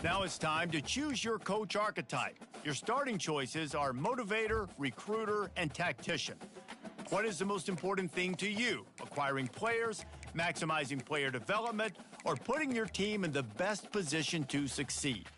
Now it's time to choose your coach archetype. Your starting choices are motivator, recruiter, and tactician. What is the most important thing to you? Acquiring players, maximizing player development, or putting your team in the best position to succeed?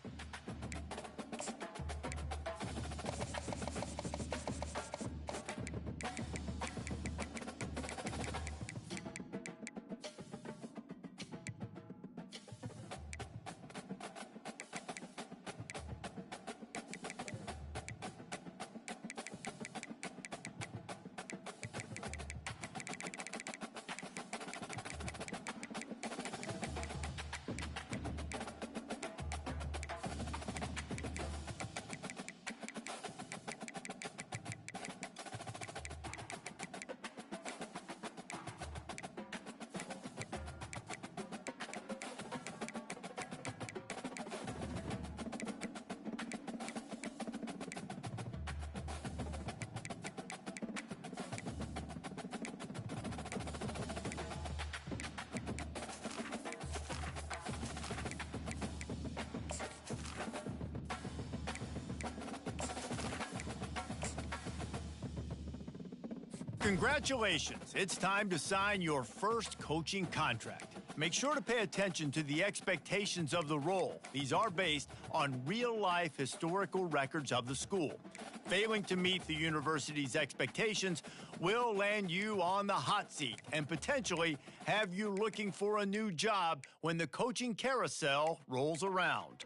Congratulations, it's time to sign your first coaching contract. Make sure to pay attention to the expectations of the role. These are based on real-life historical records of the school. Failing to meet the university's expectations will land you on the hot seat and potentially have you looking for a new job when the coaching carousel rolls around.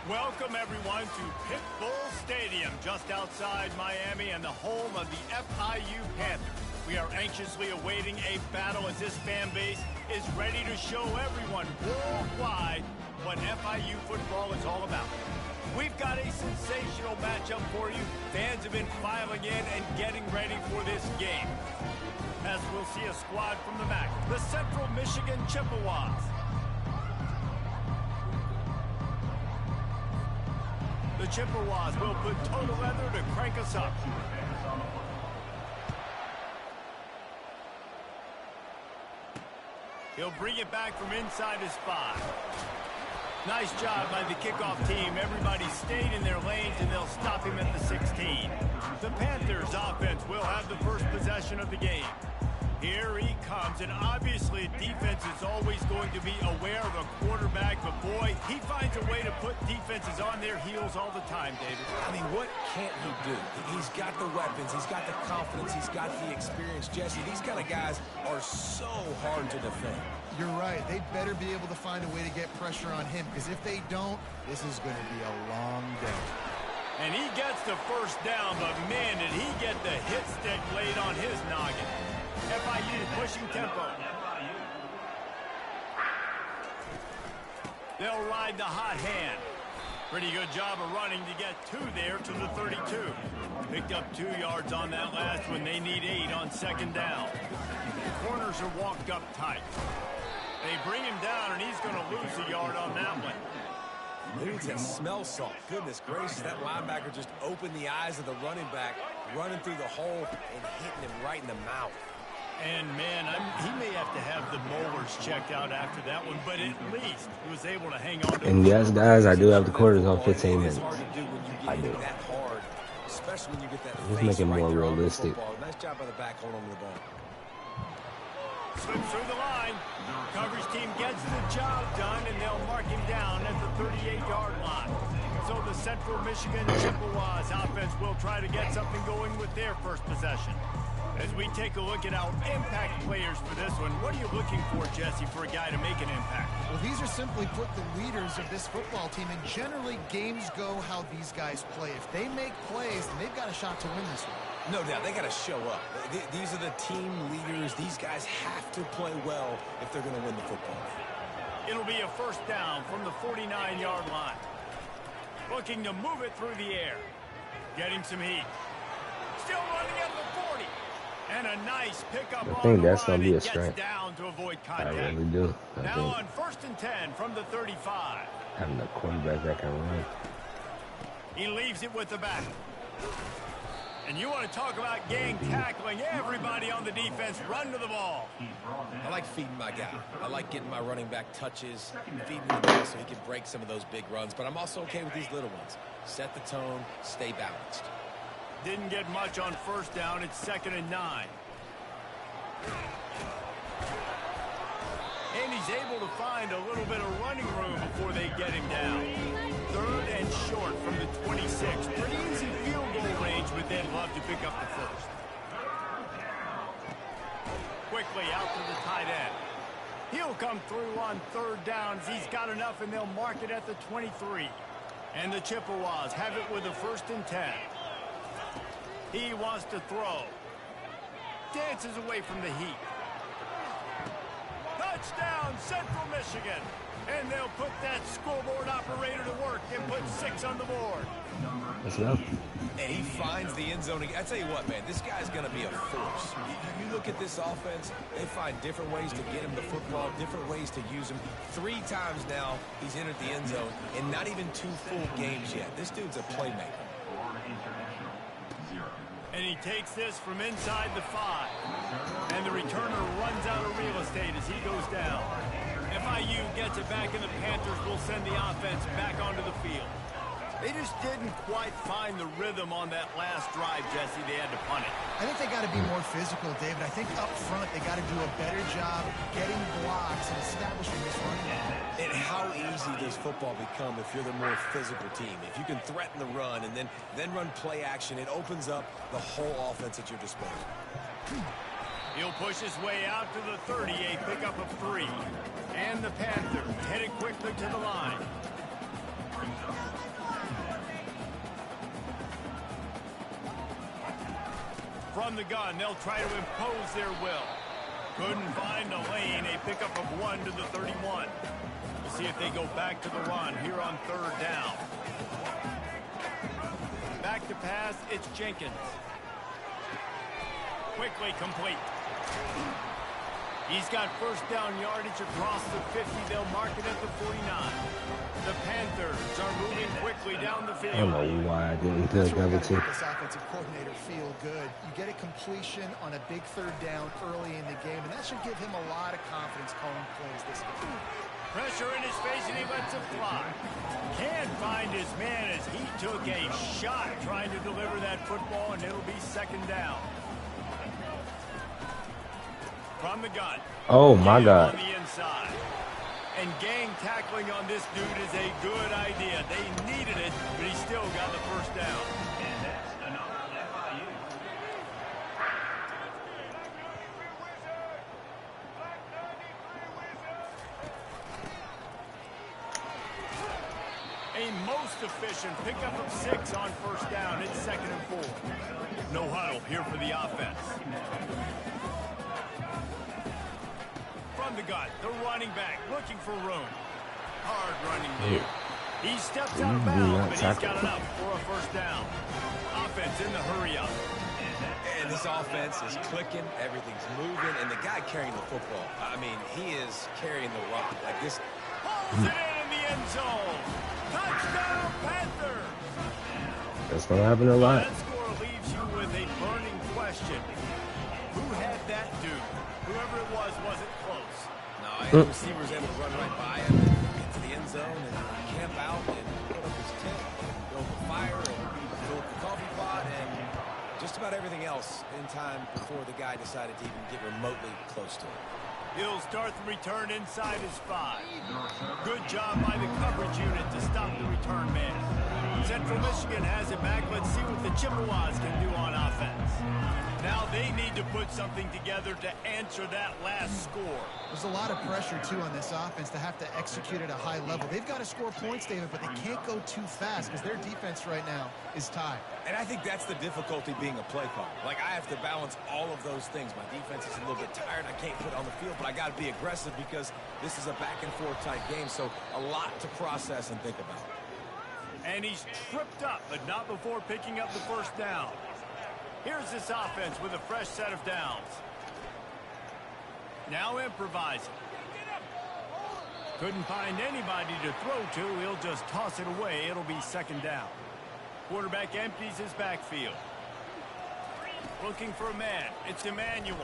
Welcome, everyone, to Pit Bull Stadium, just outside Miami and the home of the FIU Panthers. We are anxiously awaiting a battle as this fan base is ready to show everyone worldwide what FIU football is all about. We've got a sensational matchup for you. Fans have been filing in and getting ready for this game. As we'll see a squad from the MAC, the Central Michigan Chippewas. The Chippewas will put total leather to crank us up. He'll bring it back from inside his 5. Nice job by the kickoff team. Everybody stayed in their lanes, and they'll stop him at the 16. The Panthers offense will have the first possession of the game. Here he comes, and obviously defense is always going to be aware of a quarterback, but boy, he finds a way to put defenses on their heels all the time, David. I mean, what can't he do? He's got the weapons, he's got the confidence, he's got the experience. Jesse, these kind of guys are so hard to defend. You're right. They better be able to find a way to get pressure on him, because if they don't, this is going to be a long day. And he gets the first down, but man, did he get the hit stick laid on his noggin. FIU pushing tempo. They'll ride the hot hand. Pretty good job of running to get 2 there to the 32. Picked up 2 yards on that last one. They need 8 on second down. The corners are walked up tight. They bring him down, and he's going to lose a yard on that one. Maybe it's that smell salt. Goodness gracious, that linebacker just opened the eyes of the running back, running through the hole and hitting him right in the mouth. And, man, he may have to have the molars checked out after that one, but at least he was able to hang on to And yes, guys, I do have the quarters on 15 minutes. I do. Especially when you get that just make it more realistic. Nice job by the back holding on to the ball. Slips through the line. Coverage team gets the job done, and they'll mark him down at the 38-yard line. So the Central Michigan Chippewas offense will try to get something going with their first possession. As we take a look at our impact players for this one, what are you looking for, Jesse, for a guy to make an impact? Well, these are simply put the leaders of this football team, and generally games go how these guys play. If they make plays, then they've got a shot to win this one. No doubt, they got to show up. These are the team leaders. These guys have to play well if they're going to win the football game. It'll be a first down from the 49-yard line. Looking to move it through the air. Getting some heat. Still running at the 40. And a nice pickup I think that's going to be a strength. strength. Down to avoid contact. I really do. Now on 1st and 10 from the 35. Having a quarterback that can run. He leaves it with the back. And you want to talk about gang tackling. Everybody on the defense run to the ball. I like feeding my guy. I like getting my running back touches, feeding the ball so he can break some of those big runs. But I'm also okay with these little ones. Set the tone, stay balanced. Didn't get much on first down. It's 2nd and 9. And he's able to find a little bit of running room before they get him down. 3rd and short from the 26. Pretty easy field goal range, but they'd love to pick up the first. Quickly out to the tight end. He'll come through on 3rd downs. He's got enough, and they'll mark it at the 23. And the Chippewas have it with a 1st and 10. He wants to throw. Dances away from the heat. Touchdown, Central Michigan. And they'll put that scoreboard operator to work and put 6 on the board. That's enough. And he finds the end zone. I tell you what, man, this guy's going to be a force. You look at this offense, they find different ways to get him the football, different ways to use him. 3 times now he's entered the end zone, and not even 2 full games yet. This dude's a playmaker. And he takes this from inside the 5. And the returner runs out of real estate as he goes down. FIU gets it back, and the Panthers will send the offense back onto the field. They just didn't quite find the rhythm on that last drive, Jesse. They had to punt it. I think they got to be more physical, David. I think up front they got to do a better job getting blocks and establishing this running game. And how easy does football become if you're the more physical team? If you can threaten the run and then run play action, it opens up the whole offense at your disposal. He'll push his way out to the 38, pickup of 3. And the Panthers headed quickly to the line. From the gun, they'll try to impose their will. Couldn't find a lane, a pickup of 1 to the 31. We'll see if they go back to the run here on 3rd down. Back to pass, it's Jenkins. Quickly complete. He's got 1st down yardage across the 50. They'll mark it at the 49. The Panthers are moving quickly down the field. I don't know why I didn't pick double team. This offensive coordinator feel good. You get a completion on a big 3rd down early in the game, and that should give him a lot of confidence calling plays this game. Pressure in his face, and he lets it fly. Can't find his man as he took a shot trying to deliver that football, and it'll be 2nd down. From the gun. Oh, my God. On the inside. And gang tackling on this dude is a good idea. They needed it, but he still got the 1st down. And that's another FIU. A most efficient pickup of 6 on 1st down. It's 2nd and 4. No huddle here for the offense. From the gun, the running back looking for room. Hard running move. He steps out of bounds, but he's got enough for a 1st down. Offense in the hurry up. And this offense is clicking, everything's moving, and the guy carrying the football, I mean, he is carrying the rock. Like this. Pulls it in the end zone. Touchdown, Panthers. That's going to happen a lot. That score leaves you with a burning question. Who had that dude? Whoever it was wasn't close. No, the receiver was able to run right by him and get to the end zone and camp out and put up his tent, go for fire and fill up the coffee pot and just about everything else in time before the guy decided to even get remotely close to him. He'll start the return inside his 5. Good job by the coverage unit to stop the return man. Central Michigan has it back. Let's see what the Chippewas can do on offense. Now they need to put something together to answer that last score. There's a lot of pressure, too, on this offense to have to execute at a high level. They've got to score points, David, but they can't go too fast because their defense right now is tied. And I think that's the difficulty being a play caller. Like, I have to balance all of those things. My defense is a little bit tired. I can't put it on the field, but I got to be aggressive because this is a back-and-forth type game, so a lot to process and think about. And he's tripped up, but not before picking up the 1st down. Here's this offense with a fresh set of downs. Now improvising. Couldn't find anybody to throw to. He'll just toss it away. It'll be 2nd down. Quarterback empties his backfield. Looking for a man. It's Emmanuel.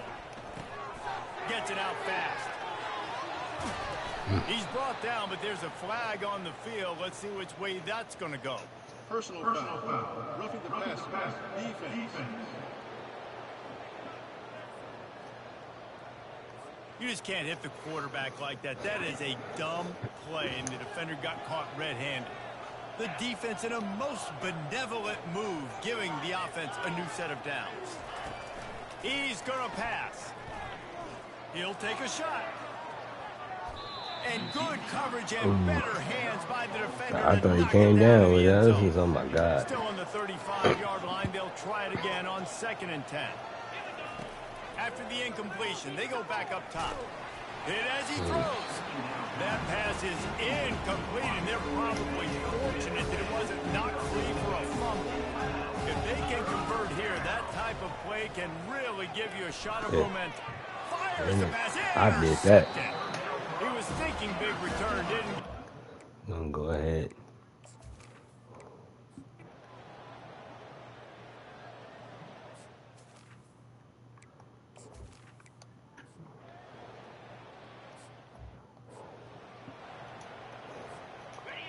Gets it out fast. He's brought down, but there's a flag on the field. Let's see which way that's going to go. Personal foul. Roughing the passer. Defense. You just can't hit the quarterback like that. That is a dumb play, and the defender got caught red-handed. The defense in a most benevolent move, giving the offense a new set of downs. He's going to pass. He'll take a shot. And good coverage and better hands by the defender. I thought he came down with that. This was, oh my God. Still on the 35-yard line. They'll try it again on 2nd and 10. After the incompletion, they go back up top. Hit as he throws. That pass is incomplete, and they're probably fortunate that it wasn't knocked free for a fumble. If they can convert here, that type of play can really give you a shot of momentum. Fires the pass. I did that. He was thinking big return, didn't he? I'm gonna go ahead.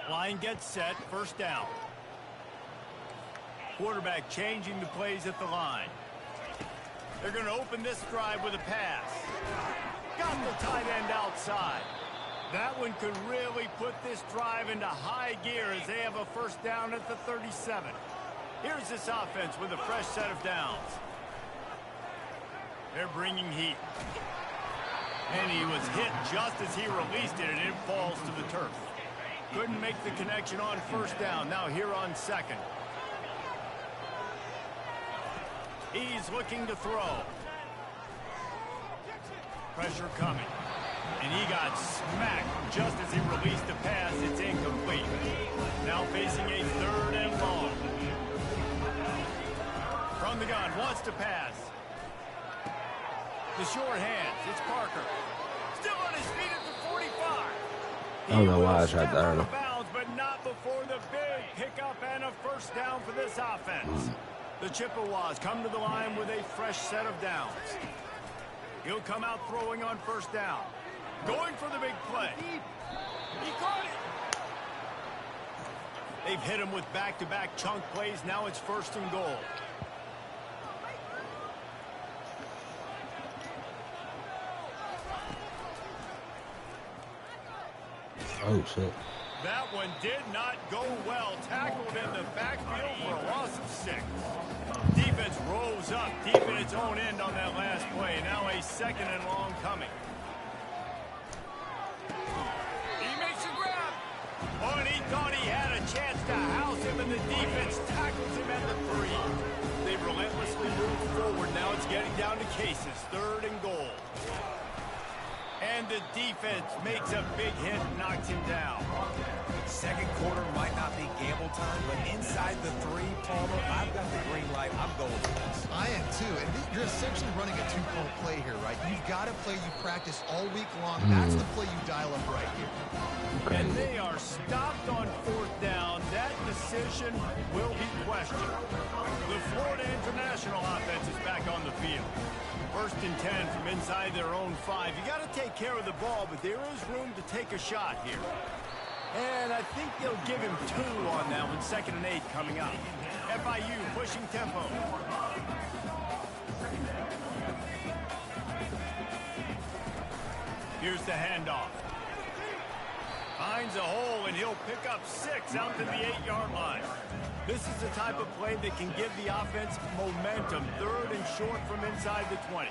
Line gets set, 1st down. Quarterback changing the plays at the line. They're going to open this drive with a pass. Got the tight end outside. That one could really put this drive into high gear as they have a 1st down at the 37. Here's this offense with a fresh set of downs. They're bringing heat. And he was hit just as he released it, and it falls to the turf. Couldn't make the connection on 1st down. Now here on 2nd. He's looking to throw. Pressure coming. And he got smacked just as he released the pass. It's incomplete. Now facing a 3rd and long. From the gun, wants to pass. The short hands, it's Parker. Still on his feet at the 45. I don't know why I tried that. I don't know. Bounds, but not before the big pickup and a 1st down for this offense. The Chippewas come to the line with a fresh set of downs. He'll come out throwing on 1st down. Going for the big play. He caught it. They've hit him with back-to-back chunk plays. Now it's 1st and goal. Oh, shit. That one did not go well. Tackled in the backfield for a loss of 6. Defense rose up deep in its own end on that last play. Now a 2nd and long coming. He makes a grab. Oh, and he thought he had a chance to house him, and the defense tackles him at the 3. They've relentlessly moved forward. Now it's getting down to cases. 3rd and goal. And the defense makes a big hit and knocks him down. 2nd quarter might not be gamble time, but inside the 3, Palmer, I've got the green light. I'm going with this. I am too. And you're essentially running a 2-point play here, right? You've got a play you practice all week long. That's the play you dial up right here. And they are stopped on 4th down. That decision will be questioned. The Florida International offense is back on the field. 1st and 10 from inside their own 5. You got to take care of the ball, but there is room to take a shot here. And I think they'll give him 2 on that one. 2nd and 8 coming up. FIU pushing tempo. Here's the handoff. Finds a hole, and he'll pick up 6 out to the 8-yard line. This is the type of play that can give the offense momentum. 3rd and short from inside the 20.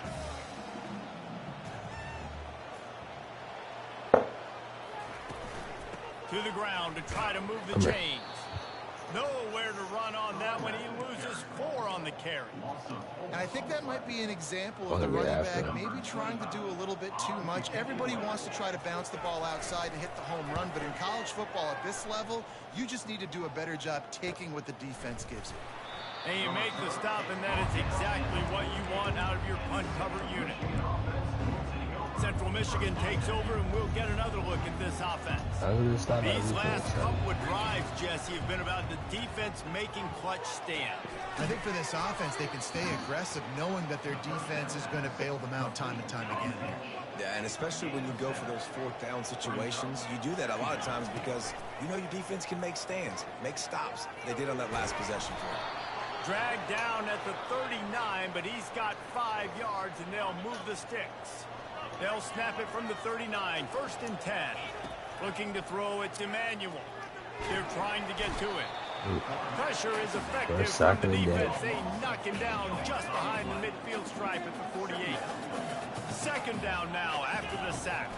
To the ground to try to move the chains. Nowhere to run on that one. He loses 4 on the carry. And I think that might be an example of the running back maybe trying to do a little bit too much. Everybody wants to try to bounce the ball outside and hit the home run, but in college football at this level, you just need to do a better job taking what the defense gives you. And you make the stop, and that is exactly what you want out of your punt cover unit. Central Michigan takes over, and we'll get another look at this offense. These last couple of drives, Jesse, have been about the defense making clutch stands. I think for this offense, they can stay aggressive knowing that their defense is going to bail them out time and time again. Yeah, and especially when you go for those 4th down situations, you do that a lot of times because you know your defense can make stands, make stops. They did on that last possession for him. Dragged down at the 39, but he's got 5 yards, and they'll move the sticks. They'll snap it from the 39, 1st and 10. Looking to throw it to Emmanuel. They're trying to get to it. Pressure is effective First from sack the of the day. defense. They knock him down just behind the midfield stripe at the 48. Second down now after the sack.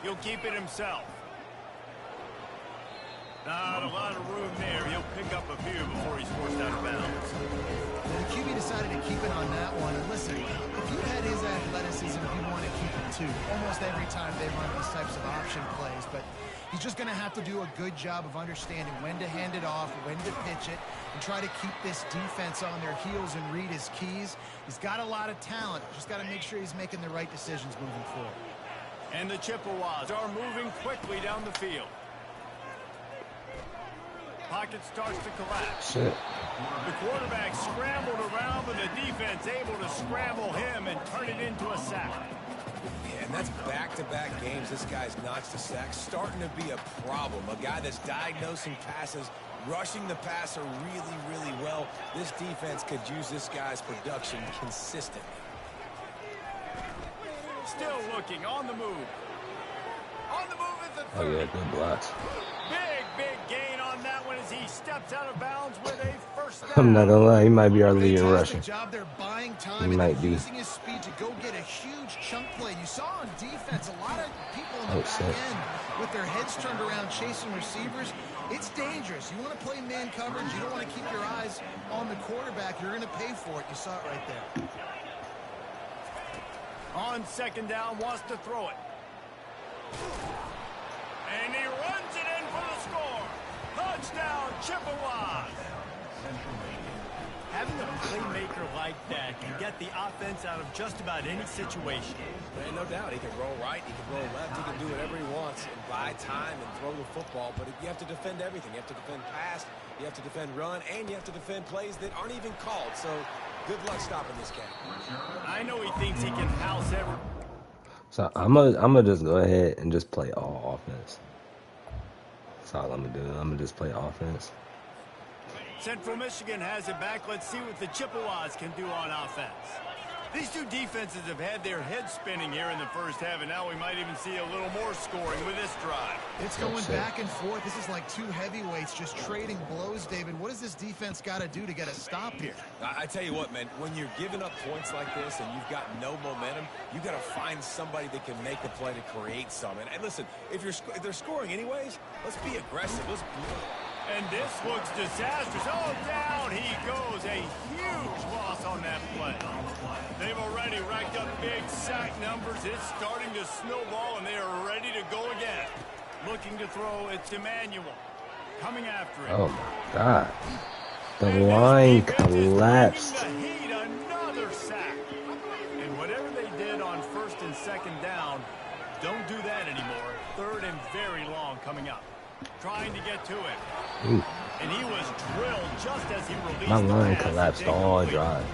He'll keep it himself. Not a lot of room there. He'll pick up a few before he's forced out of bounds. The QB decided to keep it on that one. And listen, if you had his athleticism, you want to keep it too. Almost every time they run these types of option plays. But he's just going to have to do a good job of understanding when to hand it off, when to pitch it, and try to keep this defense on their heels and read his keys. He's got a lot of talent. Just got to make sure he's making the right decisions moving forward. And the Chippewas are moving quickly down the field. Pocket starts to collapse. Shit. The quarterback scrambled around, but the defense able to scramble him and turn it into a sack. Yeah, and that's back-to-back games this guy's notched a sack. Starting to be a problem. A guy that's diagnosing passes, rushing the passer really, really well. This defense could use this guy's production consistently. Still looking, on the move. On the move at the Oh, 30. yeah, good blocks. Big gain on that one as he steps out of bounds with a first down. I'm not gonna lie, he might be our leading Fantastic rusher. job there buying time He might and be. using his speed to go get a huge chunk play. You saw on defense a lot of people in the Oh, back shit. end with their heads turned around chasing receivers. It's dangerous. You want to play man coverage. You don't want to keep your eyes on the quarterback. You're going to pay for it. You saw it right there. On second down, wants to throw it. And he runs it in for the score. Touchdown, Chippewas. Having a playmaker like that can get the offense out of just about any situation. And no doubt, he can roll right, he can roll left, he can do whatever he wants and buy time and throw the football, but you have to defend everything. You have to defend pass, you have to defend run, and you have to defend plays that aren't even called. So good luck stopping this guy. I know he thinks he can house every... So I'm gonna just go ahead and just play all offense. That's all I'm gonna do. I'm gonna just play offense. Central Michigan has it back. Let's see what the Chippewas can do on offense. These two defenses have had their heads spinning here in the first half, and now we might even see a little more scoring with this drive. It's going back and forth. This is like two heavyweights just trading blows, David. What does this defense got to do to get a stop here? I tell you what, man, when you're giving up points like this and you've got no momentum, you got to find somebody that can make a play to create some. And listen, if they're scoring anyways, let's be aggressive. Let's And this looks disastrous. Oh, down he goes. A huge loss on that play. They've already racked up big sack numbers. It's starting to snowball, and they are ready to go again. Looking to throw, it's Emmanuel. Coming after it. Oh my God. The line collapsed. The heat, another sack. And whatever they did on first and second down, don't do that anymore. Third and very long coming up. Trying to get to it. Ooh. And he was drilled just as he released My the line pass. collapsed all drive.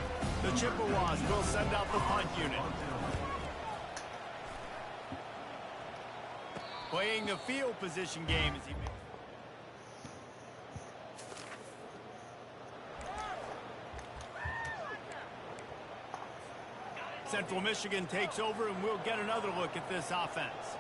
The Chippewas will send out the punt unit. Playing the field position game as he makes. Central Michigan takes over, and we'll get another look at this offense.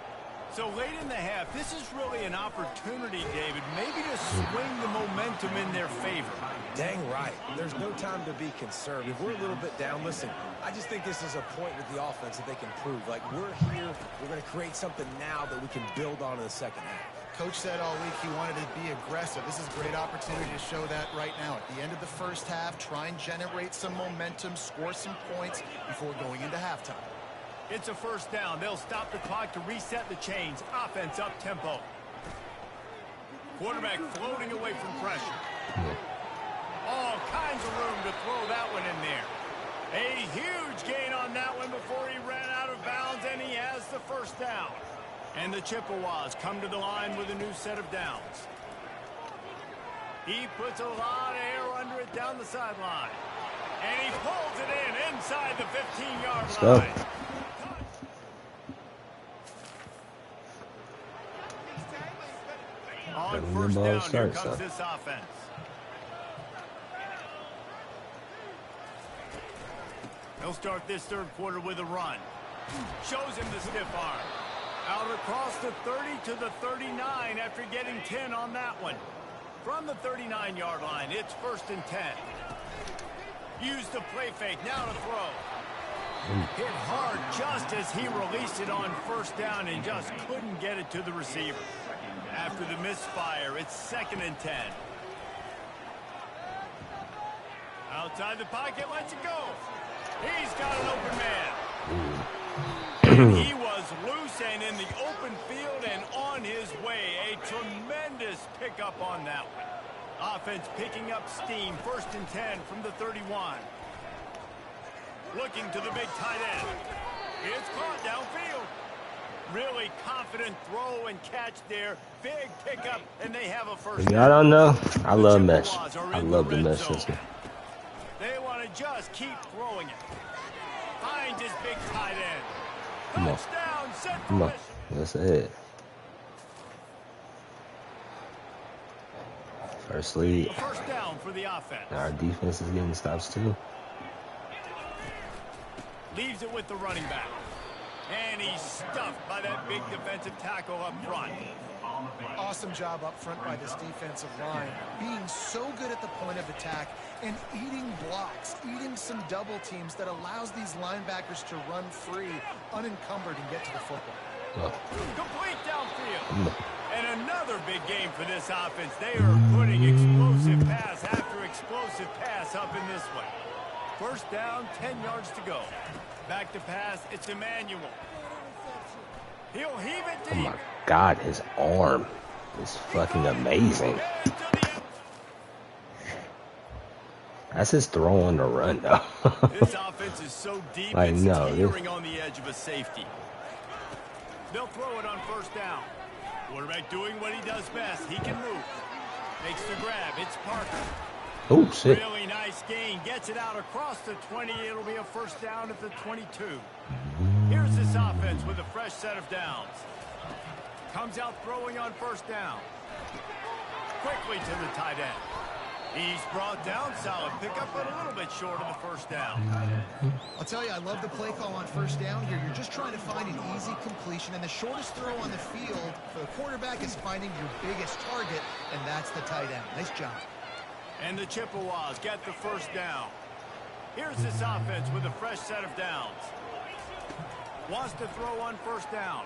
So late in the half, this is really an opportunity, David, maybe to swing the momentum in their favor. Dang right. There's no time to be conservative. We're a little bit down. Listen, I just think this is a point with the offense that they can prove. Like, we're here, we're going to create something now that we can build on in the second half. Coach said all week he wanted to be aggressive. This is a great opportunity to show that right now. At the end of the first half, try and generate some momentum, score some points before going into halftime. It's a first down. They'll stop the clock to reset the chains. Offense up tempo. Quarterback floating away from pressure. All kinds of room to throw that one in there. A huge gain on that one before he ran out of bounds, and he has the first down. And the Chippewas come to the line with a new set of downs. He puts a lot of air under it down the sideline. And he pulls it in inside the 15-yard line. Go. On first down, here comes this offense. They'll start this third quarter with a run. Shows him the stiff arm. Out across the 30 to the 39 after getting 10 on that one. From the 39-yard line, it's 1st and 10. Use the play fake, now to throw. Hit hard just as he released it on 1st down and just couldn't get it to the receiver. After the misfire, it's 2nd and 10. Outside the pocket, lets it go. He's got an open man. And he was loose and in the open field and on his way. A tremendous pickup on that one. Offense picking up steam. 1st and 10 from the 31. Looking to the big tight end. It's caught downfield. Really confident throw and catch there. Big pickup, and they have a first down. I don't know. I love mesh. I love the mesh system. They want to just keep throwing it. Finds his big tight end. Come on. Touchdown, set for Come on. mission. That's it. First lead. A first down for the offense. Our defense is getting stops too. Leaves it with the running back. And he's stuffed by that big defensive tackle up front. Awesome job up front by this defensive line. Being so good at the point of attack and eating blocks, eating some double teams that allows these linebackers to run free, unencumbered, and get to the football. Complete downfield. And another big game for this offense. They are putting explosive pass after explosive pass up in this one. First down, 10 yards to go. Back to pass, it's Emmanuel. He'll heave it deep. Oh my God, his arm is fucking amazing. That's his throw on the run, though. This offense is so deep, I it's know. teetering on the edge of a safety. They'll throw it on first down. Quarterback doing what he does best. He can move. Makes the grab. It's Parker. Oh, shit. Really nice gain. Gets it out across the 20. It'll be a first down at the 22. Here's this offense with a fresh set of downs. Comes out throwing on first down. Quickly to the tight end. He's brought down. Solid pickup, but a little bit short of the first down. I'll tell you, I love the play call on first down here. You're just trying to find an easy completion, and the shortest throw on the field for the quarterback is finding your biggest target, and that's the tight end. Nice job. And the Chippewas get the first down. Here's this offense with a fresh set of downs. Wants to throw on first down.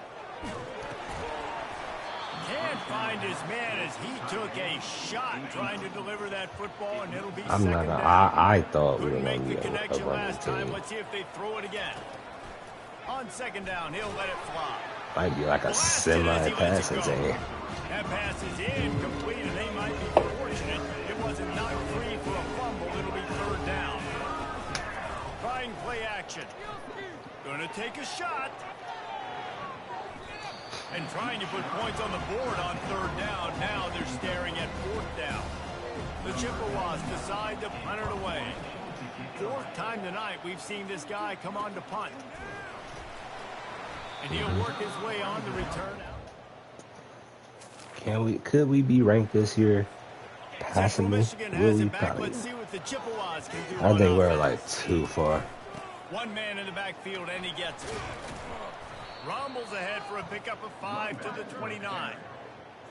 Can't find his man as he took a shot trying to deliver that football, and it'll be second down. I thought we were Couldn't going to make be the a connection running last time. team. Let's see if they throw it again. On second down, he'll let it fly. Might be like a semi-passing team. That pass is incomplete, and they might be fortunate it wasn't knocked free for a fumble. It'll be third down. Trying play action. Gonna take a shot. And trying to put points on the board on third down. Now they're staring at fourth down. The Chippewas decide to punt it away. Fourth time tonight we've seen this guy come on to punt. And he'll work his way on the return out. Could we be ranked this year? Central Passively? Michigan has Really? it back. Probably. Let's see what the Chippewas can do. I on think we're offense. like too far. One man in the backfield, and he gets it. Rumbles ahead for a pickup of 5 to the 29.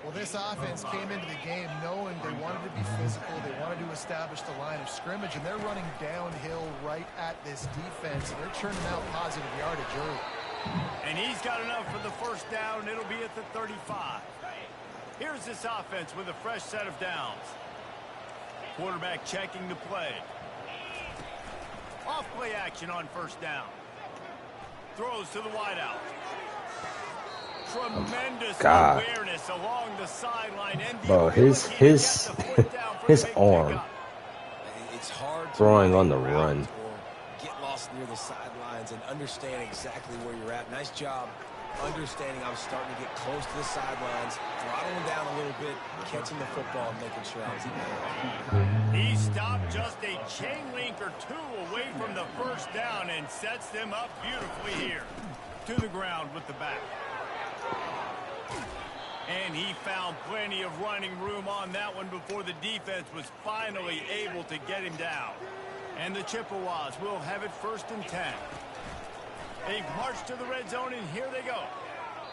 Well, this offense came into the game knowing they wanted to be physical. They wanted to establish the line of scrimmage, and they're running downhill right at this defense. And they're churning out positive yardage early. And he's got enough for the first down. It'll be at the 35. Here's this offense with a fresh set of downs. Quarterback checking the play. Off play action on first down. Throws to the wideout. Tremendous awareness along the sideline. And Bro, his arm It's hard throwing on the run. or get lost near the sidelines and understand exactly where you're at. Nice job understanding I'm starting to get close to the sidelines, throttling down a little bit, catching the football, and making sure I was eating. He stopped just a chain link or two away from the first down and sets them up beautifully here. To the ground with the back. And he found plenty of running room on that one before the defense was finally able to get him down. And the Chippewas will have it 1st and 10. They've marched to the red zone, and here they go.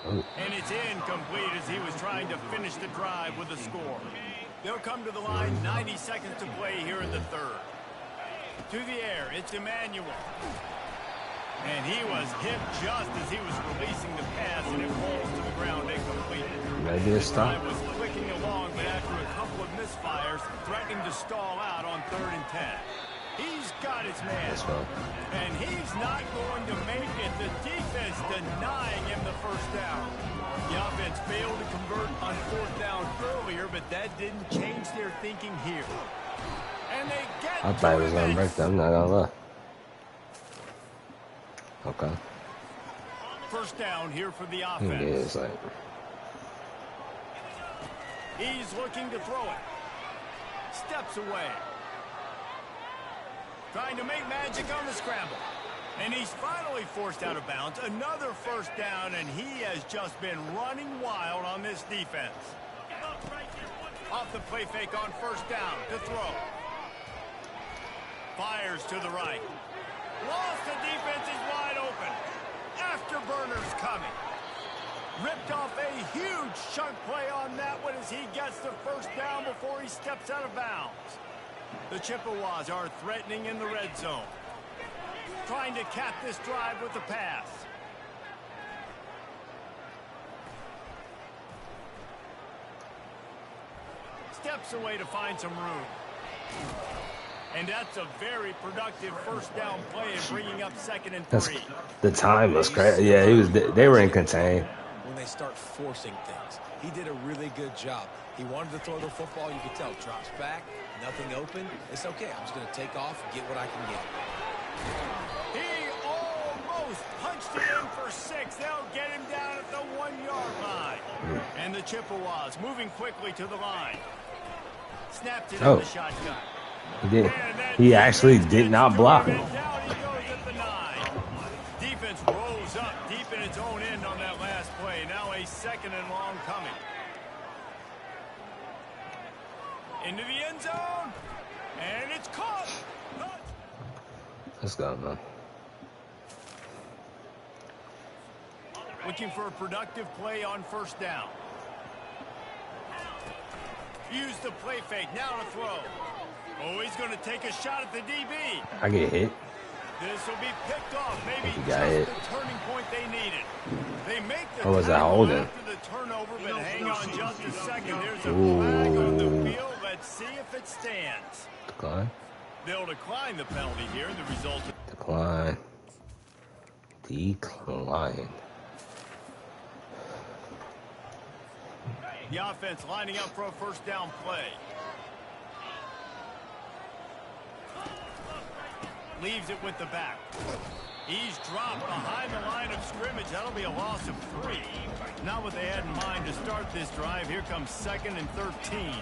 And it's incomplete as he was trying to finish the drive with a score. They'll come to the line, 90 seconds to play here in the third. To the air, it's Emmanuel. And he was hit just as he was releasing the pass, and it falls to the ground incomplete. Maybe a stop. The drive was clicking along, but after a couple of misfires, threatening to stall out on 3rd and 10. He's got his man. And he's not going to make it. The defense denying him the first down. The offense failed to convert on 4th down earlier, but that didn't change their thinking here. And they get I thought he was going to break them, not going to lie. Okay. First down here for the offense. He's looking to throw it. Steps away. Trying to make magic on the scramble. And he's finally forced out of bounds. Another first down, and he has just been running wild on this defense. Off the play fake on first down to throw. Fires to the right. Lost, the defense is wide open. Afterburners coming. Ripped off a huge chunk play on that one as he gets the first down before he steps out of bounds. The Chippewas are threatening in the red zone. Trying to cap this drive with the pass. Steps away to find some room. And that's a very productive first down play and bringing up 2nd and 3. The time was crazy. Yeah, they were in contain. When they start forcing things, he did a really good job. He wanted to throw the football. You could tell. Drops back, nothing open. It's okay. I'm just going to take off and get what I can get. He almost punched it in for 6. They'll get him down at the 1-yard line. And the Chippewas moving quickly to the line. Snapped it in the shotgun. He did. He actually did not block him. Down he goes at the 9. Defense rolls up deep in its own end on that last play. Now a 2nd and long coming. Into the end zone. And it's caught. Let's go, man. Looking for a productive play on first down. Use the play fake. Now to throw. Oh, he's going to take a shot at the DB. I get hit. This will be picked off. Maybe just the turning point they needed. They make the was that holding? After the turnover, but hang on just a second. There's a flag on the field. Let's see if it stands. Decline. They'll decline the penalty here. The result. Decline. Decline. The offense lining up for a first down play. Leaves it with the back. He's dropped behind the line of scrimmage. That'll be a loss of 3. Not what they had in mind to start this drive. Here comes 2nd and 13.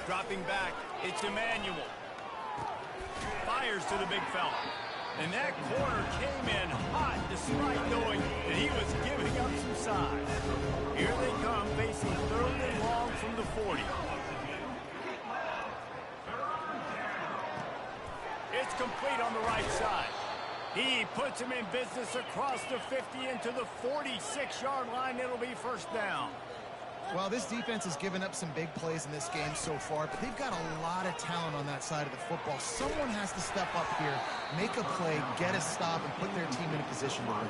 Dropping back, it's Emmanuel. Fires to the big fella. And that corner came in hot despite knowing that he was giving up some size. Here they come facing 3rd and long from the 40. It's complete on the right side. He puts him in business across the 50 into the 46-yard line. It'll be first down. Well, this defense has given up some big plays in this game so far, but they've got a lot of talent on that side of the football. Someone has to step up here, make a play, get a stop, and put their team in a position to win.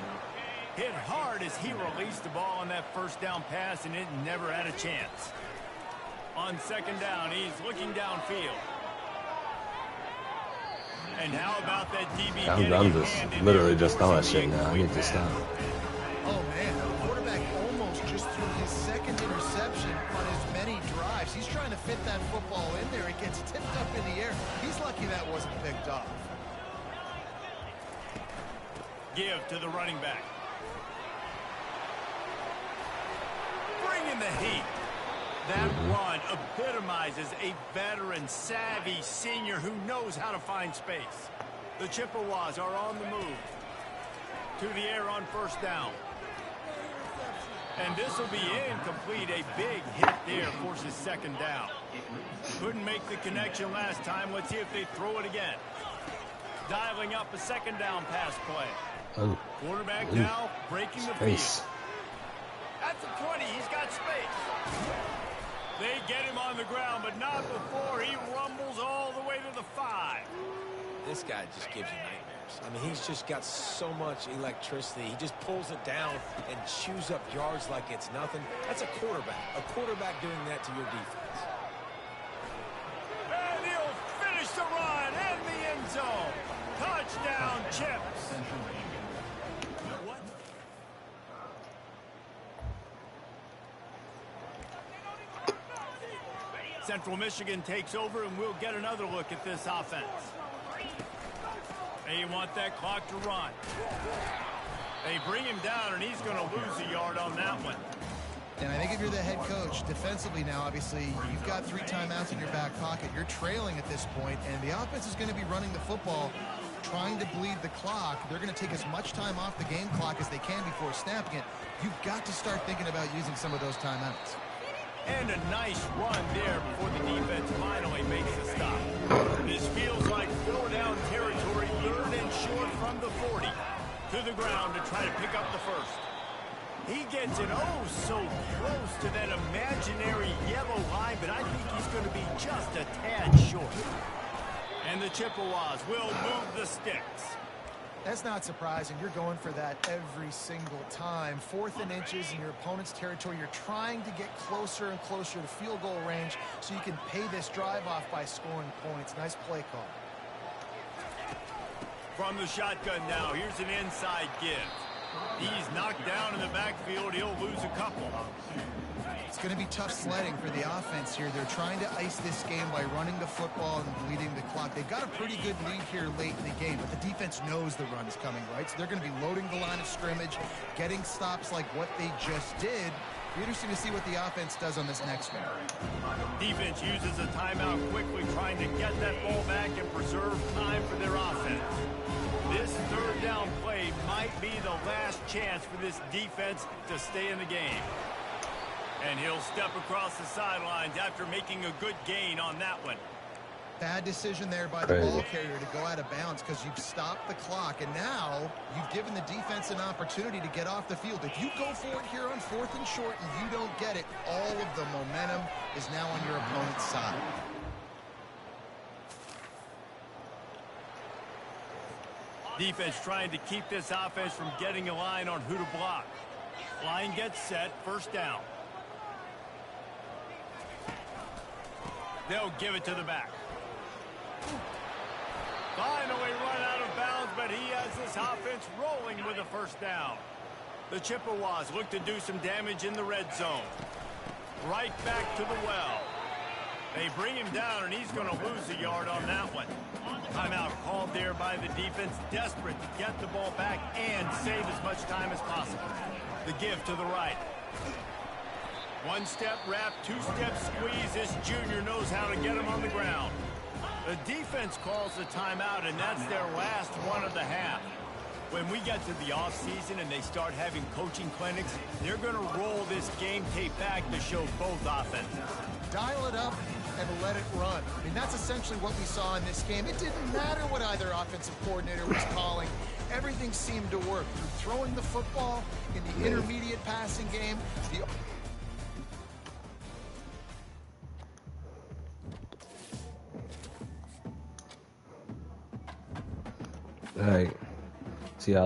Hit hard as he released the ball on that first down pass, and it never had a chance. On 2nd down, he's looking downfield. And how about that DB? I'm just literally just throwing shit now. I need to stop. Oh, man, the quarterback almost just threw his 2nd interception on as many drives. He's trying to fit that football in there. It gets tipped up in the air. He's lucky that wasn't picked off. Give to the running back. Bring in the heat. That run epitomizes a veteran, savvy senior who knows how to find space. The Chippewas are on the move. To the air on first down. And this will be incomplete. A big hit there forces 2nd down. Couldn't make the connection last time. Let's see if they throw it again. Dialing up a 2nd down pass play. Quarterback now breaking the field. At the 20, he's got space. They get him on the ground, but not before he rumbles all the way to the 5. This guy just gives you nightmares. I mean, he's just got so much electricity. He just pulls it down and chews up yards like it's nothing. That's a quarterback. A quarterback doing that to your defense. And he'll finish the run in the end zone. Touchdown, Chips. What? Central Michigan takes over, and we'll get another look at this offense. They want that clock to run. They bring him down, and he's going to lose a yard on that one. And I think if you're the head coach, defensively now, obviously, you've got 3 timeouts in your back pocket. You're trailing at this point, and the offense is going to be running the football, trying to bleed the clock. They're going to take as much time off the game clock as they can before snapping it. You've got to start thinking about using some of those timeouts. And a nice run there before the defense finally makes a stop. This feels like four-down territory, 3rd and short from the 40. To the ground to try to pick up the first. He gets it so close to that imaginary yellow line, but I think he's going to be just a tad short. And the Chippewas will move the sticks. That's not surprising. You're going for that every single time. 4th and inches in your opponent's territory. You're trying to get closer and closer to field goal range so you can pay this drive off by scoring points. Nice play call. From the shotgun now, here's an inside give. He's knocked down in the backfield. He'll lose a couple. It's going to be tough sledding for the offense here. They're trying to ice this game by running the football and bleeding the clock. They've got a pretty good lead here late in the game, but the defense knows the run is coming, right? So they're going to be loading the line of scrimmage, getting stops like what they just did. Be interesting to see what the offense does on this next one. Defense uses a timeout quickly, trying to get that ball back and preserve time for their offense. This 3rd down play might be the last chance for this defense to stay in the game. And he'll step across the sidelines after making a good gain on that one. Bad decision there by the ball carrier to go out of bounds because you've stopped the clock, and now you've given the defense an opportunity to get off the field. If you go for it here on 4th and short and you don't get it, all of the momentum is now on your opponent's side. Defense trying to keep this offense from getting a line on who to block. Line gets set, 1st down. They'll give it to the back. Finally run out of bounds, but he has this offense rolling with a 1st down. The Chippewas look to do some damage in the red zone. Right back to the well. They bring him down, and he's going to lose a yard on that one. Timeout called there by the defense, desperate to get the ball back and save as much time as possible. The give to the right. 1-step wrap, 2-step squeeze. This junior knows how to get him on the ground. The defense calls the timeout, and that's their last one of the half. When we get to the offseason and they start having coaching clinics, they're going to roll this game tape back to show both offenses. Dial it up and let it run. I mean, that's essentially what we saw in this game. It didn't matter what either offensive coordinator was calling. Everything seemed to work. Through throwing the football in the intermediate passing game, All right. See y'all later.